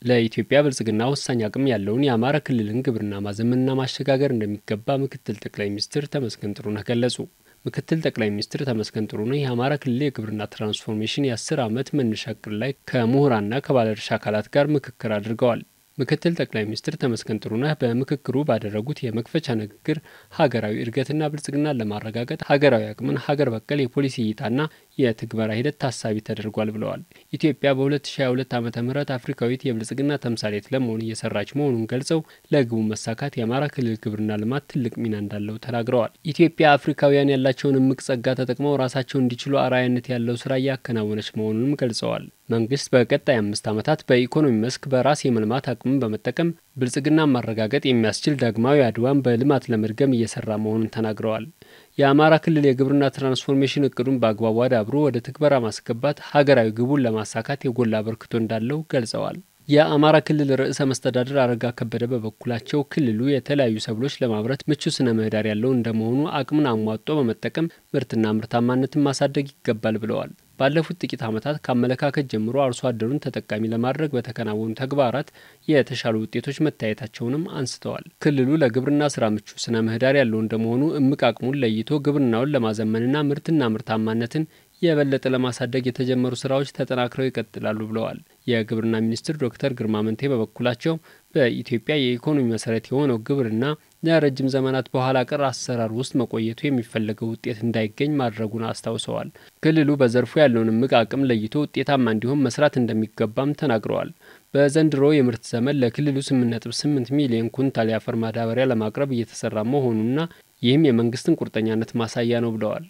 ለኢትዮጵያ ብልጽግና ወሳኝ አቅም ያለውን የአማራ ክልልን ግብርና ማዘመንና ማሸጋገር እንደሚገባ ምክትል ጠቅላይ ሚኒስትር ተመስገን ጥሩነህ ገለጹ። ምክትል ጠቅላይ ሚኒስትር ተመስገን ጥሩነህ የአማራ ክልል የግብርና ትራንስፎርሜሽን የ10 ዓመት መነሻ እቅድ ላይ ከምሁራንና ከባለድርሻ አካላት ጋር ምክክር አድርገዋል። ምክትል ጠቅላይ ሚኒስትር ተመስገን ጥሩነህ በምክክሩ ባደረጉት የመክፈቻ ንግግር ሀገራዊ እድገትና ብልጽግናን ለማረጋገጥ ሀገራዊ አቅምን ሀገር በቀል የፖሊሲ እይታና የትግበራ ሂደት ታሳቢ ተደርጓል ብለዋል። ኢትዮጵያ በ2022 ዓ.ም አፍሪካዊት የብልጽግና ተምሳሌት ለመሆን እየሰራች መሆኑን ገልጸው ለግቡ መሳካት የአማራ ክልል ግብርና ልማት ትልቅ ሚና እንዳለው ተናግረዋል። ኢትዮጵያ አፍሪካውያን ያላቸውን እምቅ ጸጋ ተጠቅመው ራሳቸውን እንዲችሉ አርአያነት ያለው ስራ እያከናወነች መሆኑንም ገልጸዋል። መንግስት በቀጣይ 5 ዓመታት በኢኮኖሚ መስክ በራስ የመልማት አቅምን በመጠቀም ብልጽግና ማረጋገጥ የሚያስችል ዳግማዊ አድዋን በልማት ለመድገም እየሰራ መሆኑን ተናግረዋል። የአማራ ክልል የግብርና ትራንስፎርሜሽን እቅዱን በአግባቡ አዳብሮ ወደ ትግበራ ማስገባት ሀገራዊ ግቡን ለማሳካት የጎላ አበርክቶ እንዳለው ገልጸዋል። የአማራ ክልል ርዕሰ መስተዳድር አረጋ ከበደ በበኩላቸው ክልሉ የተለያዩ ሰብሎች ለማምረት ምቹ ስነ ምህዳር ያለው እንደመሆኑ አቅምን አሟጦ በመጠቀም ምርትና ምርታማነትን ማሳደግ ይገባል ብለዋል። ባለፉት ጥቂት ዓመታት ከአመለካከት ጀምሮ አርሶ አደሩን ተጠቃሚ ለማድረግ በተከናወኑ ተግባራት የተሻሉ ውጤቶች መታየታቸውንም አንስተዋል። ክልሉ ለግብርና ስራ ምቹ ስነ ምህዳር ያለው እንደመሆኑ እምቅ አቅሙን ለይቶ ግብርናውን ለማዘመንና ምርትና ምርታማነትን የበለጠ ለማሳደግ የተጀመሩ ስራዎች ተጠናክረው ይቀጥላሉ ብለዋል። የግብርና ሚኒስትር ዶክተር ግርማ መንቴ በበኩላቸው በኢትዮጵያ የኢኮኖሚ መሰረት የሆነው ግብርና ለረጅም ዘመናት በኋላ ቀር አሰራር ውስጥ መቆየቱ የሚፈለገው ውጤት እንዳይገኝ ማድረጉን አስታውሰዋል። ክልሉ በዘርፉ ያለውን እምቅ አቅም ለይቶ ውጤታማ እንዲሆን መስራት እንደሚገባም ተናግረዋል። በዘንድሮ የምርት ዘመን ለክልሉ 8.8 ሚሊዮን ኩንታል የአፈር ማዳበሪያ ለማቅረብ እየተሰራ መሆኑና ይህም የመንግስትን ቁርጠኛነት ማሳያ ነው ብለዋል።